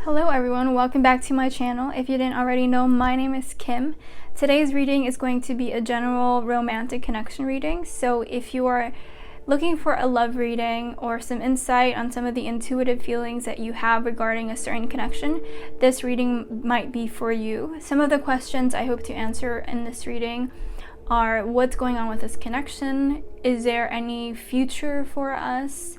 Hello everyone, welcome back to my channel. If you didn't already know, my name is Kim. Today's reading is going to be a general romantic connection reading. So if you are looking for a love reading or some insight on some of the intuitive feelings that you have regarding a certain connection, this reading might be for you. Some of the questions I hope to answer in this reading are: what's going on with this connection? Is there any future for us?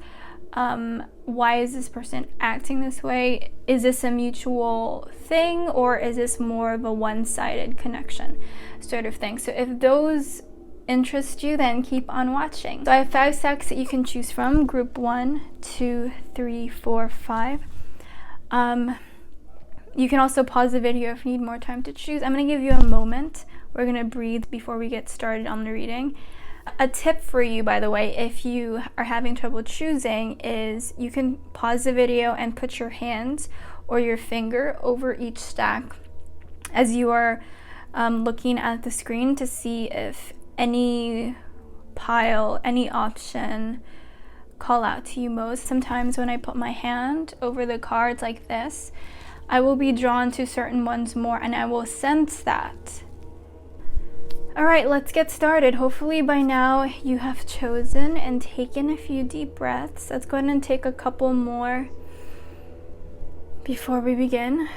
Why is this person acting this way? Is this a mutual thing, or is this more of a one-sided connection sort of thing? So if those interest you, then keep on watching. So I have 5 stacks that you can choose from: group 1, 2, 3, 4, 5. You can also pause the video if you need more time to choose. I'm going to give you a moment. We're going to breathe before we get started on the reading. A tip for you, by the way, if you are having trouble choosing, is you can pause the video and put your hands or your finger over each stack as you are looking at the screen to see if any pile, any option call out to you most. Sometimes when I put my hand over the cards like this, I will be drawn to certain ones more, and I will sense that. Alright, let's get started. Hopefully by now you have chosen and taken a few deep breaths. Let's go ahead and take a couple more before we begin.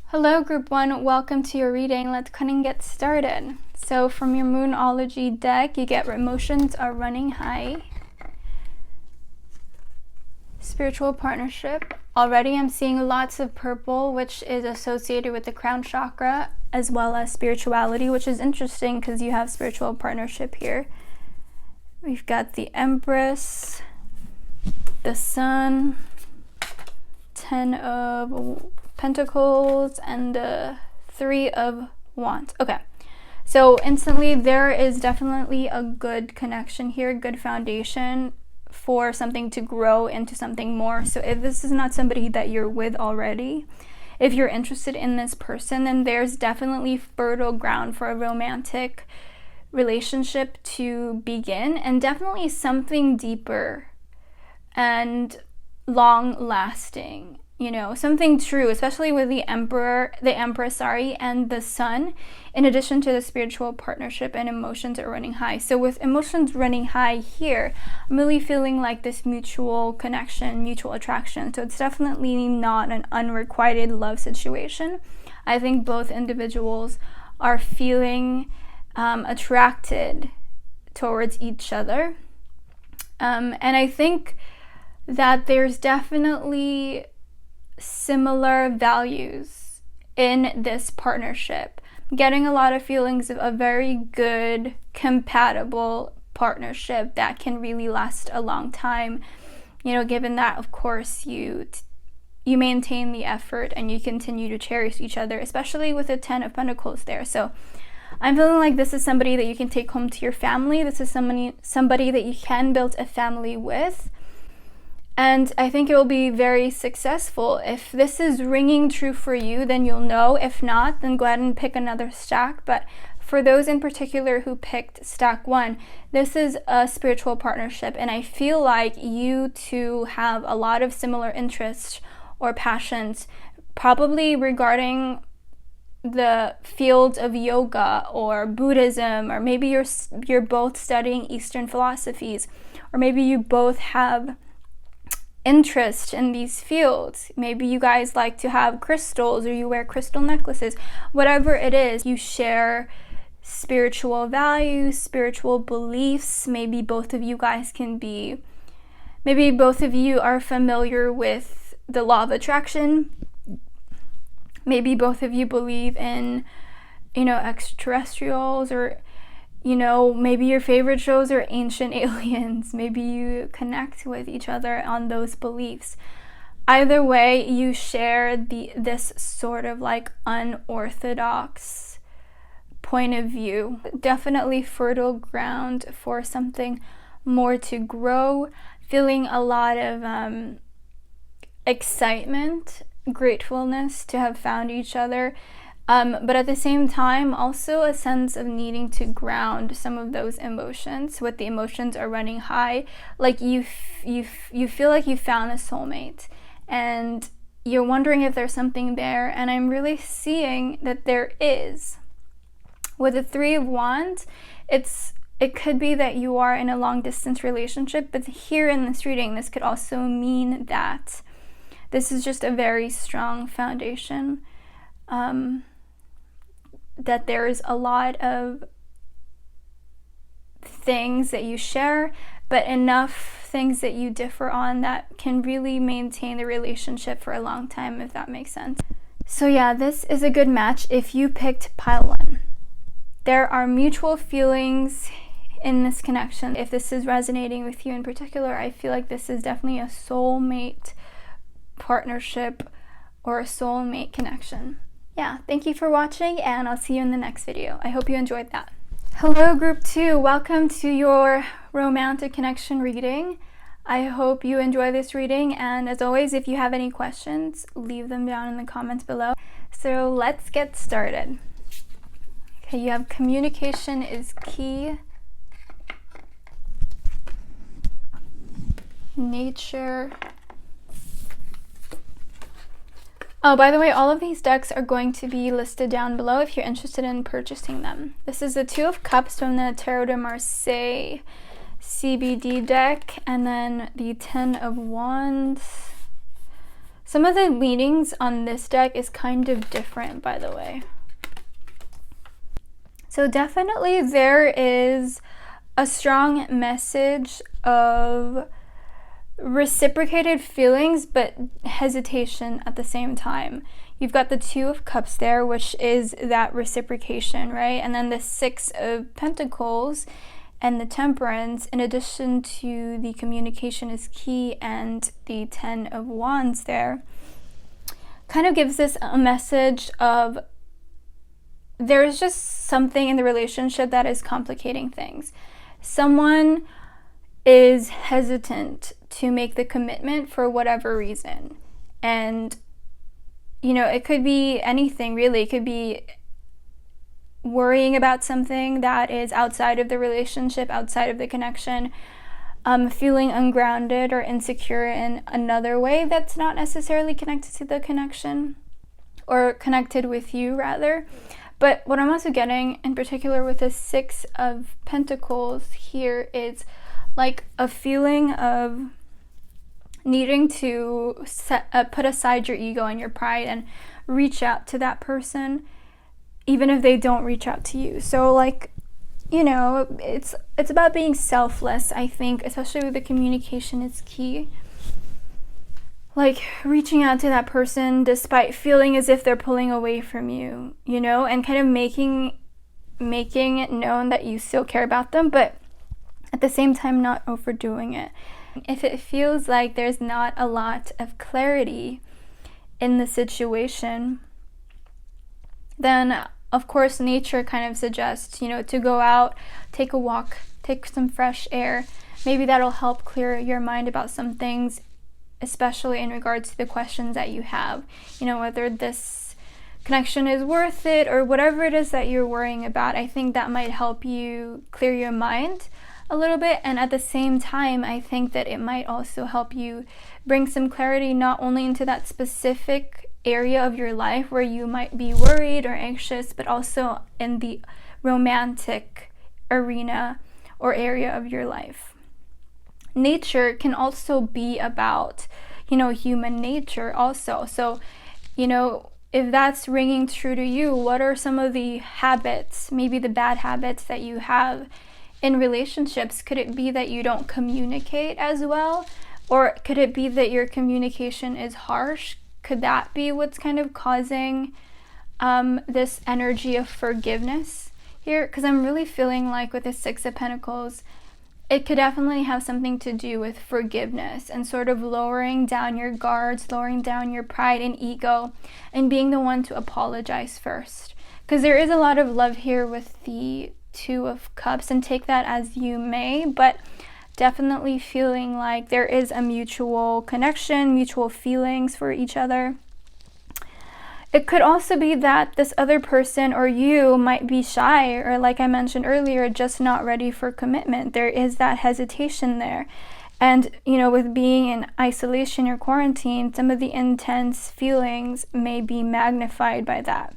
Hello group 1, welcome to your reading. Let's go ahead and get started. So from your Moonology deck, you get emotions are running high. Spiritual partnership. Already I'm seeing lots of purple, which is associated with the crown chakra, as well as spirituality, which is interesting because you have spiritual partnership here. We've got the Empress, the Sun, 10 of Pentacles, and the 3 of Wands. Okay, so instantly there is definitely a good connection here, good foundation for something to grow into something more. So if this is not somebody that you're with already, if you're interested in this person, then there's definitely fertile ground for a romantic relationship to begin, and definitely something deeper and long lasting, you know, something true, especially with the Empress, and the Sun, in addition to the spiritual partnership and emotions are running high. So with emotions running high here, I'm really feeling like this mutual connection, mutual attraction. So it's definitely not an unrequited love situation. I think both individuals are feeling attracted towards each other. And I think that there's definitely similar values in this partnership. I'm getting a lot of feelings of a very good, compatible partnership that can really last a long time, you know, given that of course you maintain the effort and you continue to cherish each other, especially with the 10 of Pentacles there. So I'm feeling like this is somebody that you can take home to your family. This is somebody that you can build a family with. And I think it will be very successful. If this is ringing true for you, then you'll know. If not, then go ahead and pick another stack. But for those in particular who picked stack 1, this is a spiritual partnership. And I feel like you two have a lot of similar interests or passions, probably regarding the field of yoga or Buddhism, or maybe you're both studying Eastern philosophies, or maybe you both have interest in these fields. Maybe you guys like to have crystals, or you wear crystal necklaces. Whatever it is, you share spiritual values, spiritual beliefs. Maybe both of you guys maybe both of you are familiar with the law of attraction. Maybe both of you believe in, you know, extraterrestrials, or you know, maybe your favorite shows are ancient aliens. Maybe you connect with each other on those beliefs. Either way, you share this sort of like unorthodox point of view. Definitely fertile ground for something more to grow. Feeling a lot of excitement, gratefulness to have found each other. But at the same time, also a sense of needing to ground some of those emotions. What the emotions are running high, like you feel like you found a soulmate, and you're wondering if there's something there. And I'm really seeing that there is. With the Three of Wands, it could be that you are in a long distance relationship, but here in this reading, this could also mean that this is just a very strong foundation. That there is a lot of things that you share, but enough things that you differ on that can really maintain the relationship for a long time, if that makes sense. So yeah, this is a good match if you picked pile 1. There are mutual feelings in this connection. If this is resonating with you in particular, I feel like this is definitely a soulmate partnership or a soulmate connection. Yeah, thank you for watching, and I'll see you in the next video. I hope you enjoyed that. Hello, group 2. Welcome to your romantic connection reading. I hope you enjoy this reading, and as always, if you have any questions, leave them down in the comments below. So let's get started. Okay, you have communication is key. Nature. Oh, by the way, all of these decks are going to be listed down below if you're interested in purchasing them. This is the Two of Cups from the Tarot de Marseille CBD deck, and then the Ten of Wands. Some of the leanings on this deck is kind of different, by the way. So definitely there is a strong message of reciprocated feelings, but hesitation at the same time. You've got the Two of Cups there, which is that reciprocation, right? And then the Six of Pentacles and the Temperance, in addition to the communication is key and the Ten of Wands there, kind of gives us a message of there's just something in the relationship that is complicating things. Someone is hesitant to make the commitment for whatever reason. And, you know, it could be anything really. It could be worrying about something that is outside of the relationship, outside of the connection, feeling ungrounded or insecure in another way that's not necessarily connected to the connection, or connected with you rather. But what I'm also getting in particular with the Six of Pentacles here is like a feeling of needing to put aside your ego and your pride and reach out to that person, even if they don't reach out to you. So like, you know, it's about being selfless, I think, especially with the communication is key. Like reaching out to that person despite feeling as if they're pulling away from you, you know, and kind of making it known that you still care about them, but at the same time not overdoing it. If it feels like there's not a lot of clarity in the situation, then of course nature kind of suggests, you know, to go out, take a walk, take some fresh air. Maybe that'll help clear your mind about some things, especially in regards to the questions that you have, you know, whether this connection is worth it or whatever it is that you're worrying about. I think that might help you clear your mind a little bit, and at the same time I think that it might also help you bring some clarity not only into that specific area of your life where you might be worried or anxious, but also in the romantic arena or area of your life. Nature can also be about, you know, human nature also. So, you know, if that's ringing true to you, what are some of the habits, maybe the bad habits that you have in relationships? Could it be that you don't communicate as well? Or could it be that your communication is harsh? Could that be what's kind of causing this energy of forgiveness here? Because I'm really feeling like with the Six of Pentacles, it could definitely have something to do with forgiveness and sort of lowering down your guards, lowering down your pride and ego, and being the one to apologize first. Because there is a lot of love here with the Two of Cups, and take that as you may, but definitely feeling like there is a mutual connection, mutual feelings for each other. It could also be that this other person or you might be shy, or like I mentioned earlier, just not ready for commitment. There is that hesitation there. And, with being in isolation or quarantine, some of the intense feelings may be magnified by that.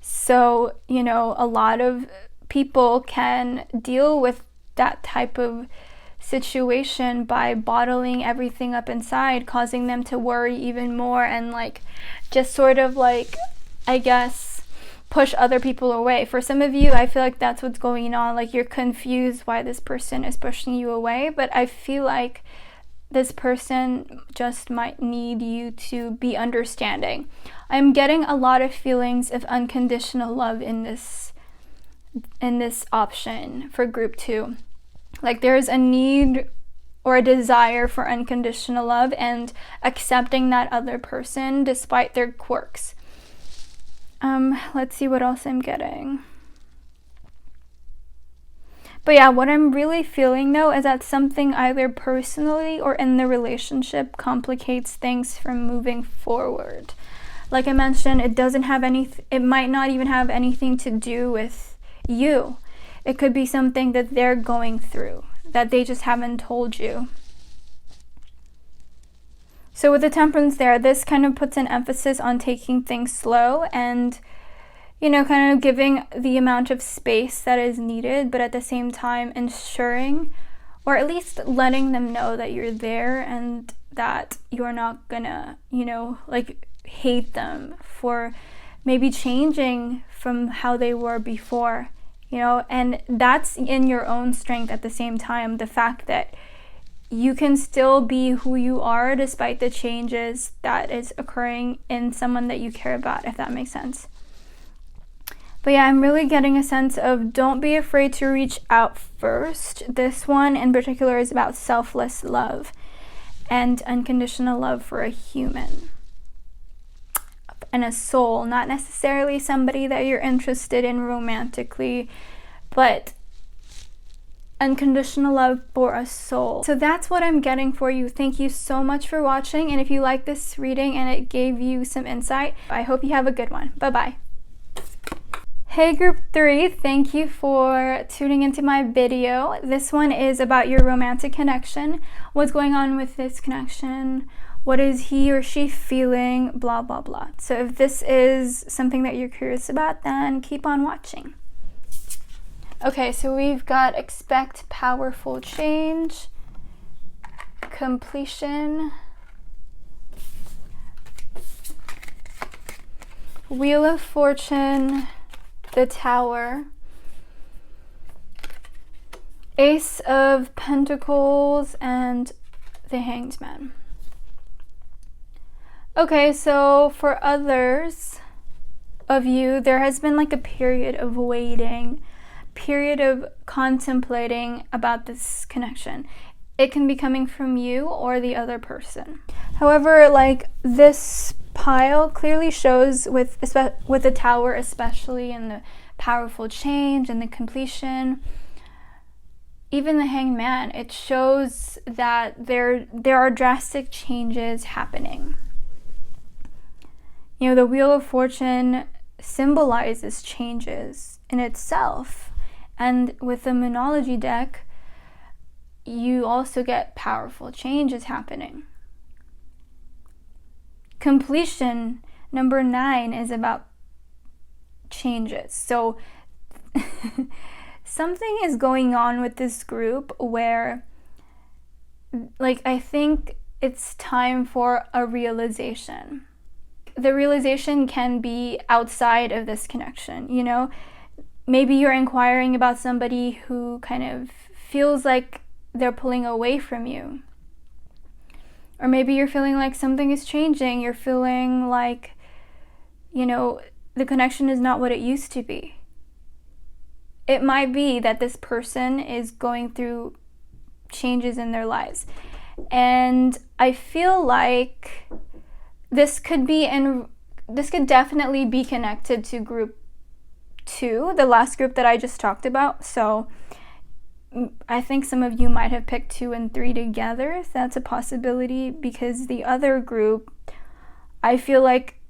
So, a lot of people can deal with that type of situation by bottling everything up inside, causing them to worry even more and just sort of I guess push other people away. For some of you, I feel like that's what's going on. You're confused why this person is pushing you away, but I feel like this person just might need you to be understanding. I'm getting a lot of feelings of unconditional love in this option for group 2. There's a need or a desire for unconditional love and accepting that other person despite their quirks. Let's see what else I'm getting. But yeah, what I'm really feeling though is that something either personally or in the relationship complicates things from moving forward. Like I mentioned, it might not even have anything to do with you. It could be something that they're going through that they just haven't told you. So with the Temperance there, this kind of puts an emphasis on taking things slow and, kind of giving the amount of space that is needed, but at the same time ensuring, or at least letting them know that you're there and that you're not gonna, hate them for maybe changing from how they were before, and that's in your own strength at the same time. The fact that you can still be who you are despite the changes that is occurring in someone that you care about, if that makes sense. But yeah, I'm really getting a sense of don't be afraid to reach out first. This one in particular is about selfless love and unconditional love for a human and a soul, not necessarily somebody that you're interested in romantically, but unconditional love for a soul. So that's what I'm getting for you. Thank you so much for watching, and if you like this reading and it gave you some insight, I hope you have a good one. Bye-bye. Hey group 3, thank you for tuning into my video. This one is about your romantic connection. What's going on with this connection? What is he or she feeling? Blah, blah, blah. So if this is something that you're curious about, then keep on watching. Okay, so we've got expect powerful change, completion, Wheel of Fortune, the Tower, Ace of Pentacles, and the Hanged Man. Okay, so for others of you, there has been a period of waiting, period of contemplating about this connection. It can be coming from you or the other person. However, this pile clearly shows with the Tower, especially in the powerful change and the completion, even the Hanged Man, it shows that there are drastic changes happening. The Wheel of Fortune symbolizes changes in itself. And with the Moonology deck, you also get powerful changes happening. Completion, number 9, is about changes. So something is going on with this group where, I think it's time for a realization. The realization can be outside of this connection, Maybe you're inquiring about somebody who kind of feels like they're pulling away from you. Or maybe you're feeling like something is changing. You're feeling like, the connection is not what it used to be. It might be that this person is going through changes in their lives. And I feel like this could definitely be connected to group 2, the last group that I just talked about. So I think some of you might have picked 2 and 3 together. That's a possibility, because the other group, I feel like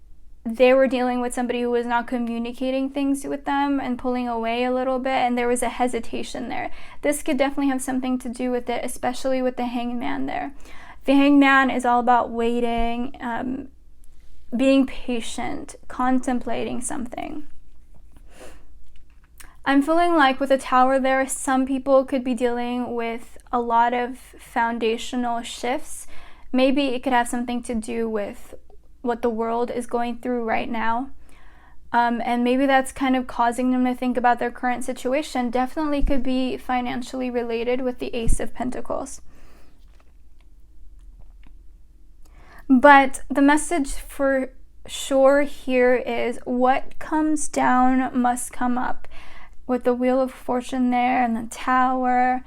they were dealing with somebody who was not communicating things with them and pulling away a little bit, and there was a hesitation there. This could definitely have something to do with it, especially with the hangman there. The hangman is all about waiting, being patient, contemplating something. I'm feeling like with the tower there, some people could be dealing with a lot of foundational shifts. Maybe it could have something to do with what the world is going through right now. And maybe that's kind of causing them to think about their current situation. Definitely could be financially related with the Ace of Pentacles. But the message for sure here is what comes down must come up. With the Wheel of Fortune there and the Tower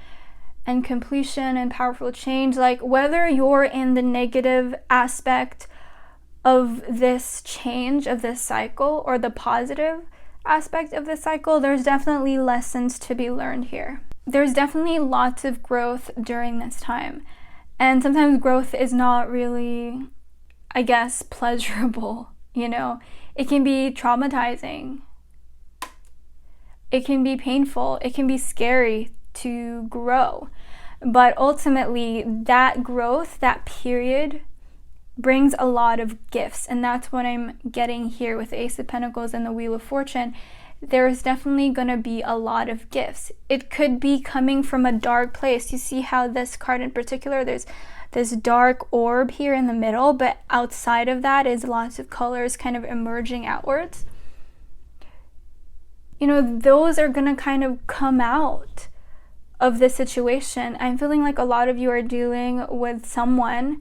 and completion and powerful change, like whether you're in the negative aspect of this change, of this cycle, or the positive aspect of this cycle, there's definitely lessons to be learned here. There's definitely lots of growth during this time. And sometimes growth is not really, I guess, pleasurable, you know? It can be traumatizing. It can be painful. It can be scary to grow. But ultimately, that growth, that period, brings a lot of gifts. And that's what I'm getting here with the Ace of Pentacles and the Wheel of Fortune. There's definitely going to be a lot of gifts. It could be coming from a dark place. You see how this card in particular, there's this dark orb here in the middle, but outside of that is lots of colors kind of emerging outwards. You know, those are going to kind of come out of this situation. I'm feeling like a lot of you are dealing with someone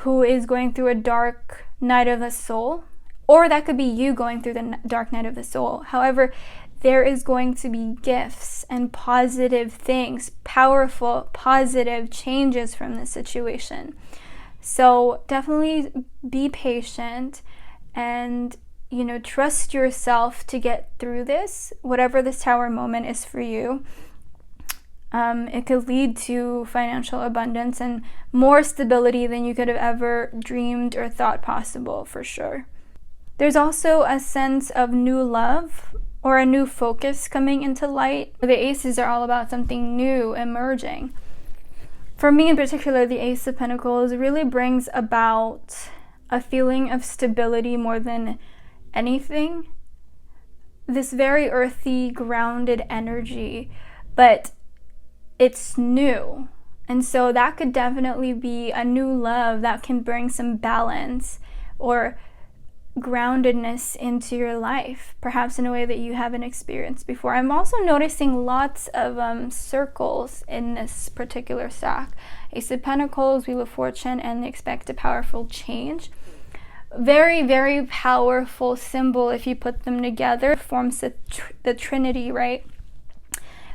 who is going through a dark night of the soul, or that could be you going through the dark night of the soul. However, there is going to be gifts and positive things, powerful, positive changes from this situation. So definitely be patient and, you know, trust yourself to get through this, whatever this Tower moment is for you. It could lead to financial abundance and more stability than you could have ever dreamed or thought possible, for sure. There's also a sense of new love or a new focus coming into light. The aces are all about something new emerging. For me in particular, the Ace of Pentacles really brings about a feeling of stability more than anything. This very earthy, grounded energy, but it's new. And so that could definitely be a new love that can bring some balance or groundedness into your life, perhaps in a way that you haven't experienced before. I'm also noticing lots of circles in this particular stack. Ace of Pentacles, Wheel of Fortune, and expect a powerful change. Very, very powerful symbol. If you put them together, forms the Trinity, right?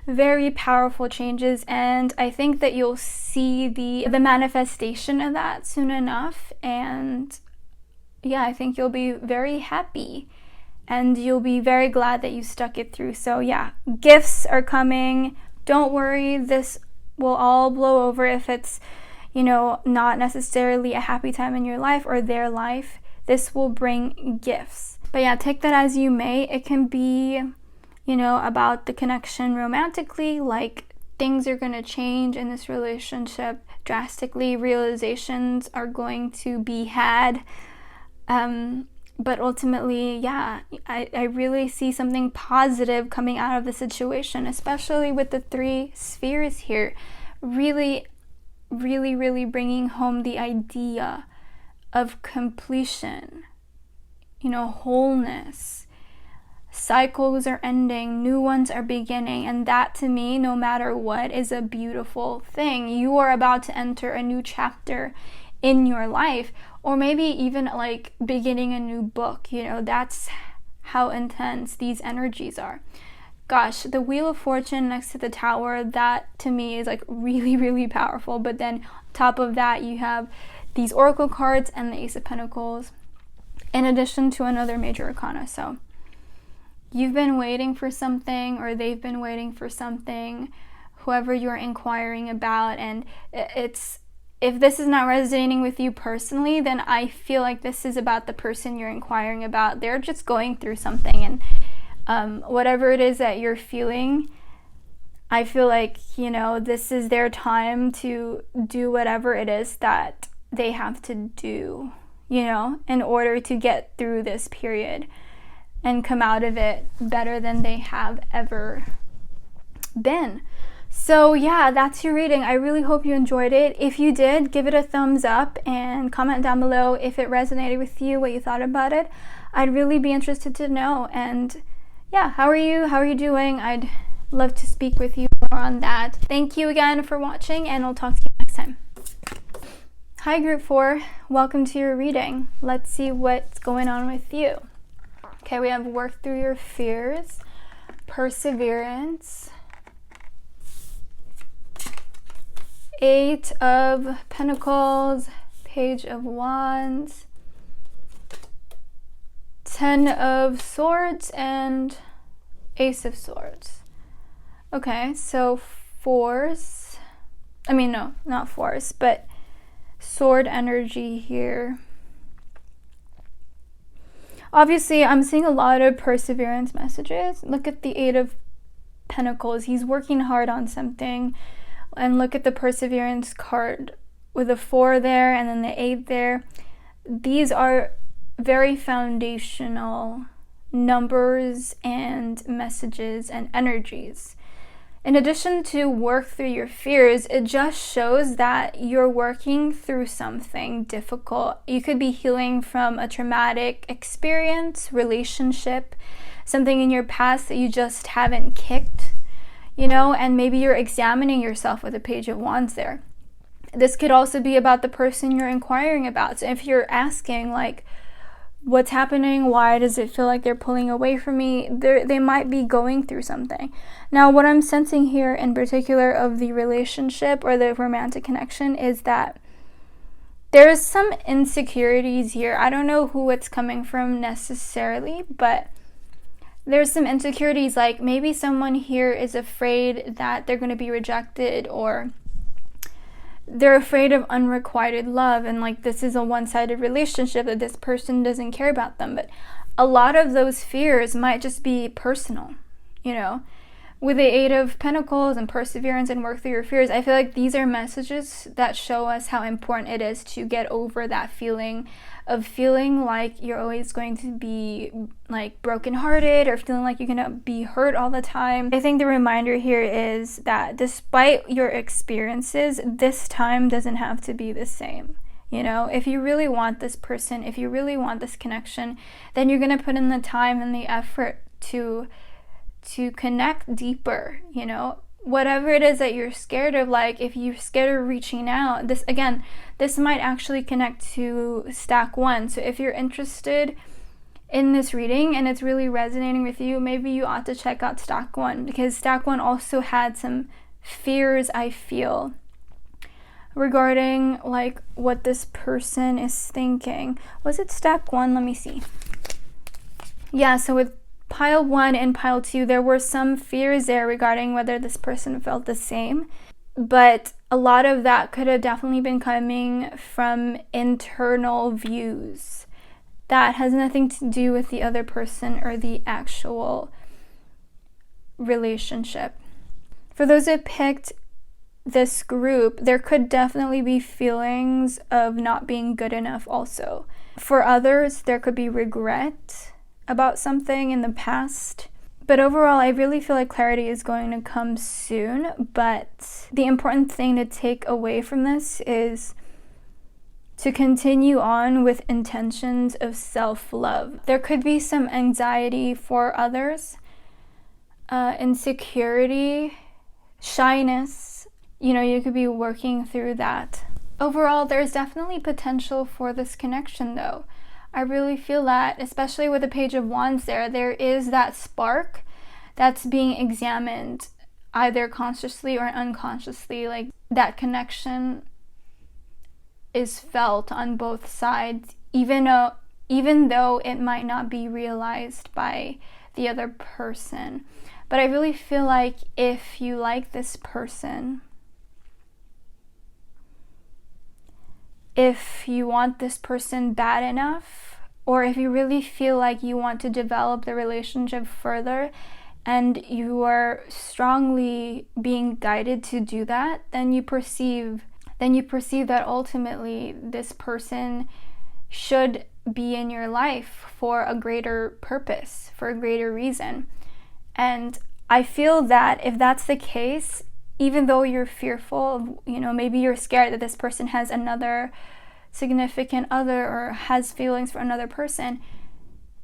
Very powerful changes, and I think that you'll see the manifestation of that soon enough. And yeah, I think you'll be very happy and you'll be very glad that you stuck it through. So yeah, gifts are coming. Don't worry, this will all blow over if it's, you know, not necessarily a happy time in your life or their life. This will bring gifts. But yeah, take that as you may. It can be, you know, about the connection romantically, like things are going to change in this relationship drastically. Realizations are going to be had. But ultimately, yeah, I really see something positive coming out of the situation, especially with the 3 spheres here. Really, really, really bringing home the idea of completion, you know, wholeness. Cycles are ending, new ones are beginning, and that to me, no matter what, is a beautiful thing. You are about to enter a new chapter in your life, or maybe even like beginning a new book. You know, that's how intense these energies are. Gosh, the Wheel of Fortune next to the Tower, that to me is like really, really powerful. But then on top of that, you have these Oracle cards and the Ace of Pentacles, in addition to another major arcana. So you've been waiting for something, or they've been waiting for something, whoever you're inquiring about, and it's if this is not resonating with you personally, then I feel like this is about the person you're inquiring about. They're just going through something, and whatever it is that you're feeling, I feel like, this is their time to do whatever it is that they have to do, in order to get through this period and come out of it better than they have ever been. So yeah, that's your reading. I really hope you enjoyed it. If you did, give it a thumbs up and comment down below if it resonated with you, what you thought about it. I'd really be interested to know. And yeah, how are you doing? I'd love to speak with you more on that. Thank you again for watching, and I'll talk to you next time. Hi group 4, welcome to your reading. Let's see what's going on with you. Okay, we have work through your fears, perseverance, 8 of Pentacles, Page of Wands, 10 of Swords, and Ace of Swords. Okay, so force, no, not force, but sword energy here. Obviously, I'm seeing a lot of perseverance messages. Look at the 8 of Pentacles. He's working hard on something. And look at the perseverance card with a 4 there and then the 8 there. These are very foundational numbers and messages and energies. In addition to work through your fears, it just shows that you're working through something difficult. You could be healing from a traumatic experience, relationship, something in your past that you just haven't kicked, and maybe you're examining yourself with a Page of Wands there. This could also be about the person you're inquiring about. So if you're asking, like, what's happening? Why does it feel like they're pulling away from me? They might be going through something. Now, what I'm sensing here in particular of the relationship or the romantic connection is that there's some insecurities here. I don't know who it's coming from necessarily, but there's some insecurities, like maybe someone here is afraid that they're going to be rejected, or they're afraid of unrequited love, and like this is a one-sided relationship, that this person doesn't care about them. But a lot of those fears might just be personal, with the 8 of Pentacles and perseverance and work through your fears. I feel like these are messages that show us how important it is to get over that feeling of feeling like you're always going to be like brokenhearted, or feeling like you're gonna be hurt all the time. I think the reminder here is that despite your experiences, this time doesn't have to be the same. If you really want this person, if you really want this connection, then you're gonna put in the time and the effort to connect deeper, whatever it is that you're scared of. Like if you're scared of reaching out, this might actually connect to stack 1. So if you're interested in this reading and it's really resonating with you, maybe you ought to check out stack 1, because stack 1 also had some fears, I feel, regarding like what this person is thinking. Was it stack 1? Let me see. Yeah, so with pile 1 and pile 2, there were some fears there regarding whether this person felt the same, but a lot of that could have definitely been coming from internal views that has nothing to do with the other person or the actual relationship. For those that picked this group, there could definitely be feelings of not being good enough also. For others, there could be regret about something in the past. But overall, I really feel like clarity is going to come soon. But the important thing to take away from this is to continue on with intentions of self-love. There could be some anxiety for others, insecurity, shyness. You could be working through that. Overall, there's definitely potential for this connection though. I really feel that, especially with the Page of Wands there is that spark that's being examined either consciously or unconsciously. Like that connection is felt on both sides, even though it might not be realized by the other person. But I really feel like if you like this person, if you want this person bad enough, or if you really feel like you want to develop the relationship further and you are strongly being guided to do that, then you perceive that ultimately this person should be in your life for a greater purpose, for a greater reason. And I feel that if that's the case, even though you're fearful, maybe you're scared that this person has another significant other or has feelings for another person,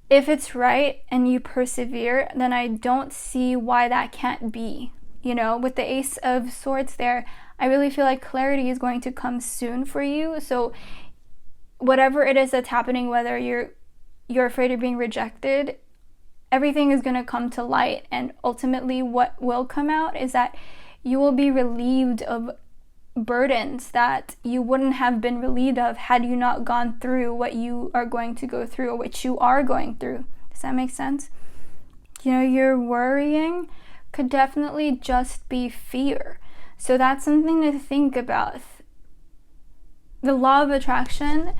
if it's right and you persevere, then I don't see why that can't be. With the Ace of Swords there, I really feel like clarity is going to come soon for you. So whatever it is that's happening, whether you're afraid of being rejected, everything is going to come to light. And ultimately what will come out is that you will be relieved of burdens that you wouldn't have been relieved of had you not gone through what you are going to go through, or which you are going through. Does that make sense? Your worrying could definitely just be fear. So that's something to think about. The law of attraction,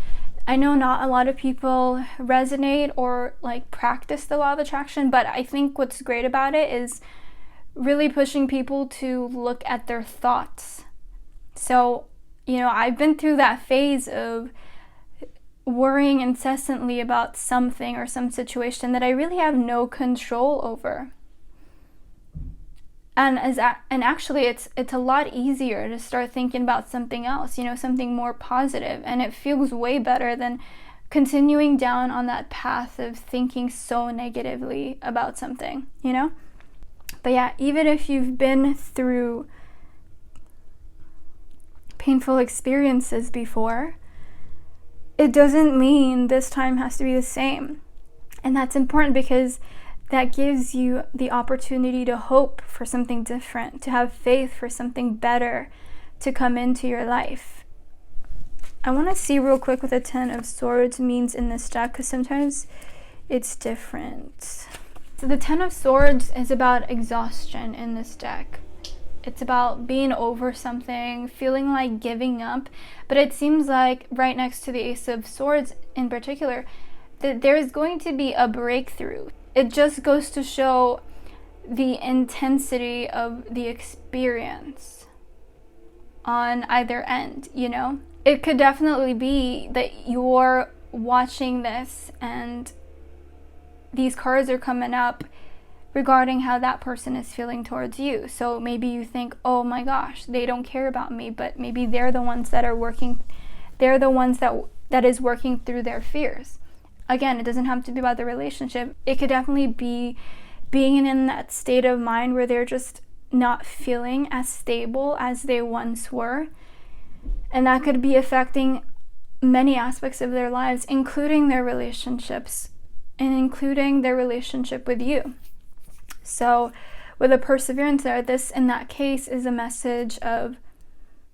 I know not a lot of people resonate or practice the law of attraction, but I think what's great about it is really pushing people to look at their thoughts. So, I've been through that phase of worrying incessantly about something or some situation that I really have no control over. And actually it's a lot easier to start thinking about something else, something more positive, and it feels way better than continuing down on that path of thinking so negatively about something, But yeah, even if you've been through painful experiences before, it doesn't mean this time has to be the same. And that's important because that gives you the opportunity to hope for something different, to have faith for something better to come into your life. I want to see real quick what the Ten of Swords means in this deck, because sometimes it's different. So the Ten of Swords is about exhaustion in this deck. It's about being over something, feeling like giving up. But it seems like right next to the Ace of Swords in particular, that there is going to be a breakthrough. It just goes to show the intensity of the experience on either end, It could definitely be that you're watching this and these cards are coming up regarding how that person is feeling towards you. So maybe you think, oh my gosh, they don't care about me, but maybe they're the ones that is working through their fears. Again, it doesn't have to be about the relationship. It could definitely be being in that state of mind where they're just not feeling as stable as they once were. And that could be affecting many aspects of their lives, including their relationships and including their relationship with you. So with a perseverance there, this in that case is a message of,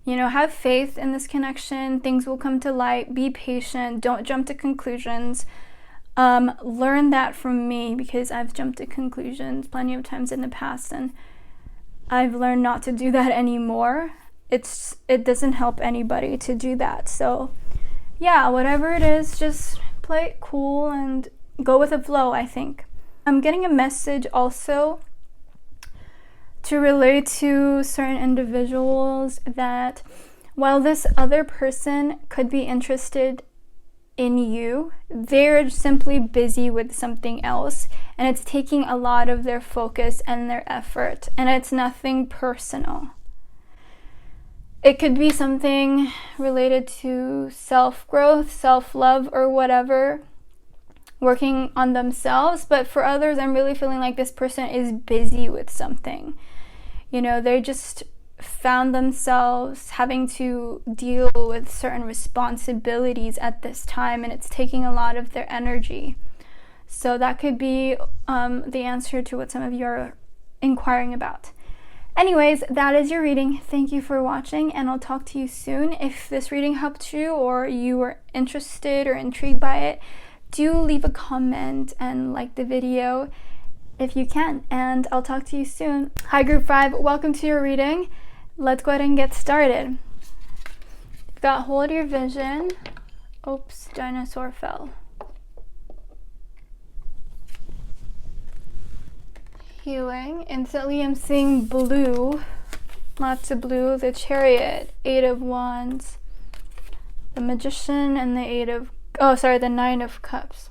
have faith in this connection. Things will come to light. Be patient. Don't jump to conclusions. Learn that from me, because I've jumped to conclusions plenty of times in the past, and I've learned not to do that anymore. It doesn't help anybody to do that. So yeah, whatever it is, just play it cool and go with the flow, I think. I'm getting a message also to relate to certain individuals that while this other person could be interested in you, they're simply busy with something else, and it's taking a lot of their focus and their effort, and it's nothing personal. It could be something related to self-growth, self-love, or whatever, working on themselves. But for others, I'm really feeling like this person is busy with something. They just found themselves having to deal with certain responsibilities at this time, and it's taking a lot of their energy. So that could be the answer to what some of you are inquiring about. Anyways, that is your reading. Thank you for watching, and I'll talk to you soon. If this reading helped you or you were interested or intrigued by it, do leave a comment and like the video if you can, and I'll talk to you soon. Hi Group 5, welcome to your reading. Let's go ahead and get started. That hold your vision. Oops, dinosaur fell. Healing. Instantly I'm seeing blue. Lots of blue. The Chariot, 8 of Wands. The Magician and the 9 of Cups.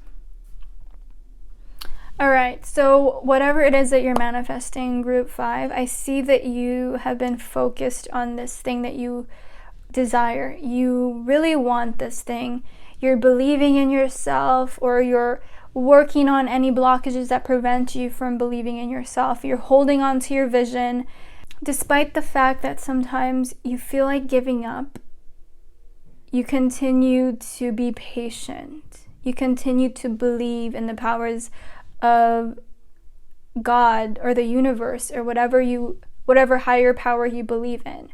Alright, so whatever it is that you're manifesting, group 5, I see that you have been focused on this thing that you desire. You really want this thing. You're believing in yourself, or you're working on any blockages that prevent you from believing in yourself. You're holding on to your vision, despite the fact that sometimes you feel like giving up. You continue to be patient. You continue to believe in the powers of God or the universe or whatever higher power you believe in.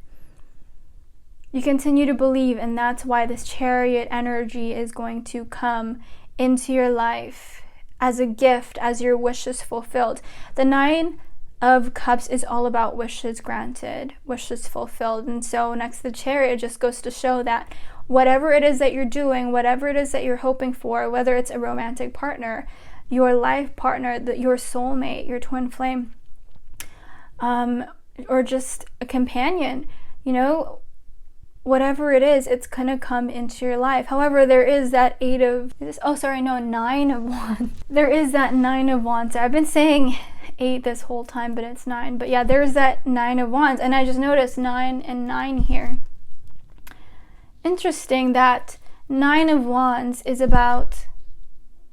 You continue to believe, and that's why this Chariot energy is going to come into your life as a gift, as your wishes fulfilled. The 9 of Cups is all about wishes granted, wishes fulfilled. And so next to the Chariot just goes to show that whatever it is that you're doing, whatever it is that you're hoping for, whether it's a romantic partner, your life partner, your soulmate, your twin flame, or just a companion, whatever it is, it's gonna come into your life. However, there is that 9 of Wands. There is that 9 of Wands. I've been saying 8 this whole time, but it's 9. But yeah, there's that 9 of Wands, and I just noticed 9 and 9 here. Interesting that 9 of Wands is about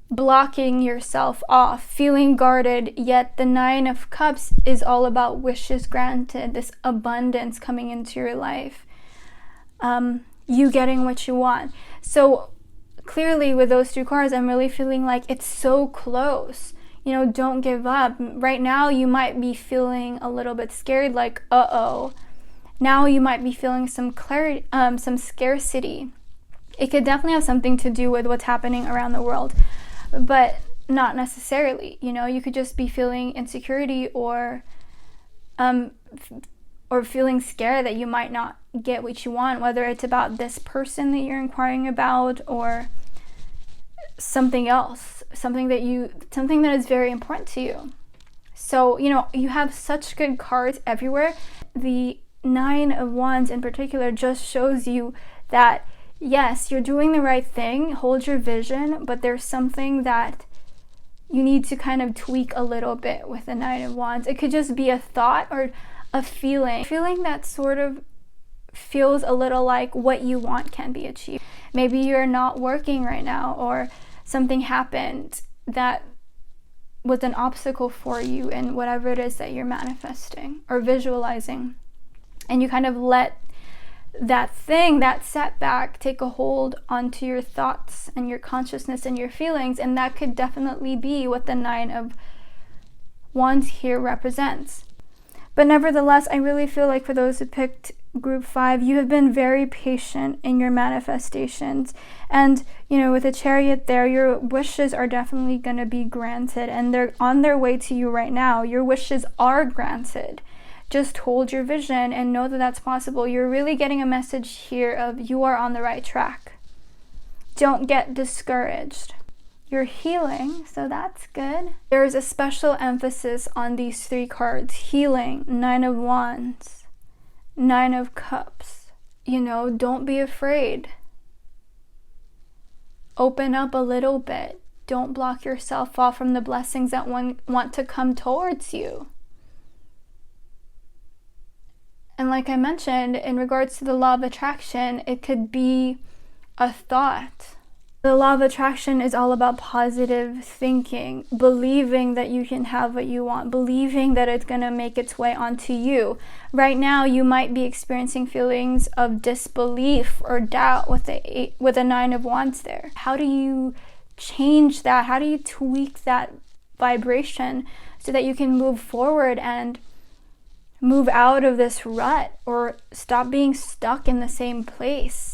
blocking yourself off, feeling guarded, yet the 9 of Cups is all about wishes granted, this abundance coming into your life. You getting what you want. So clearly with those 2 cards, I'm really feeling like it's so close. Don't give up. Right now you might be feeling a little bit scared, like, uh-oh. Now you might be feeling some clarity, some scarcity. It could definitely have something to do with what's happening around the world, but not necessarily. You could just be feeling insecurity or feeling scared that you might not get what you want, whether it's about this person that you're inquiring about or something else, something that is very important to you. So, you have such good cards everywhere. The 9 of Wands in particular just shows you that, yes, you're doing the right thing, hold your vision, but there's something that you need to kind of tweak a little bit with the 9 of Wands. It could just be a thought or a feeling that sort of feels a little like what you want can be achieved. Maybe you're not working right now, or something happened that was an obstacle for you in whatever it is that you're manifesting or visualizing, and you kind of let that setback take a hold onto your thoughts and your consciousness and your feelings, and that could definitely be what the 9 of Wands here represents. But nevertheless, I really feel like for those who picked group 5, you have been very patient in your manifestations. And, with a Chariot there, your wishes are definitely going to be granted, and they're on their way to you right now. Your wishes are granted. Just hold your vision and know that that's possible. You're really getting a message here of you are on the right track. Don't get discouraged. You're healing, so that's good. There is a special emphasis on these 3 cards: healing, 9 of Wands, 9 of Cups. Don't be afraid. Open up a little bit. Don't block yourself off from the blessings that want to come towards you. And like I mentioned, in regards to the law of attraction, it could be a thought. The law of attraction is all about positive thinking, believing that you can have what you want, believing that it's going to make its way onto you. Right now, you might be experiencing feelings of disbelief or doubt with a 9 of Wands there. How do you change that? How do you tweak that vibration so that you can move forward and move out of this rut, or stop being stuck in the same place?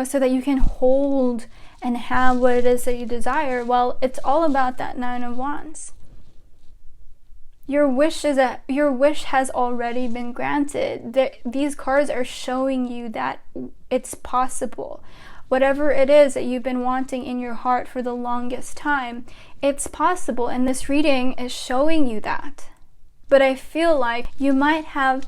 So that you can hold and have what it is that you desire. Well, it's all about that 9 of Wands. Your wish has already been granted. These cards are showing you that it's possible. Whatever it is that you've been wanting in your heart for the longest time, it's possible, and this reading is showing you that. But I feel like you might have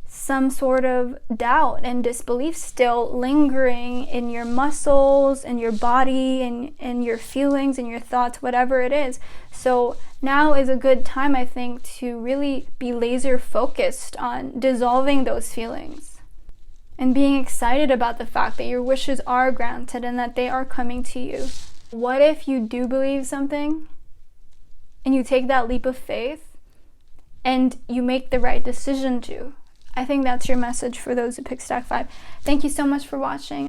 some sort of doubt and disbelief still lingering in your muscles, in your body, and your feelings and your thoughts, whatever it is. So now is a good time, I think, to really be laser focused on dissolving those feelings and being excited about the fact that your wishes are granted and that they are coming to you. What if you do believe something and you take that leap of faith and you make the right decision to? I think that's your message for those who pick stack 5. Thank you so much for watching.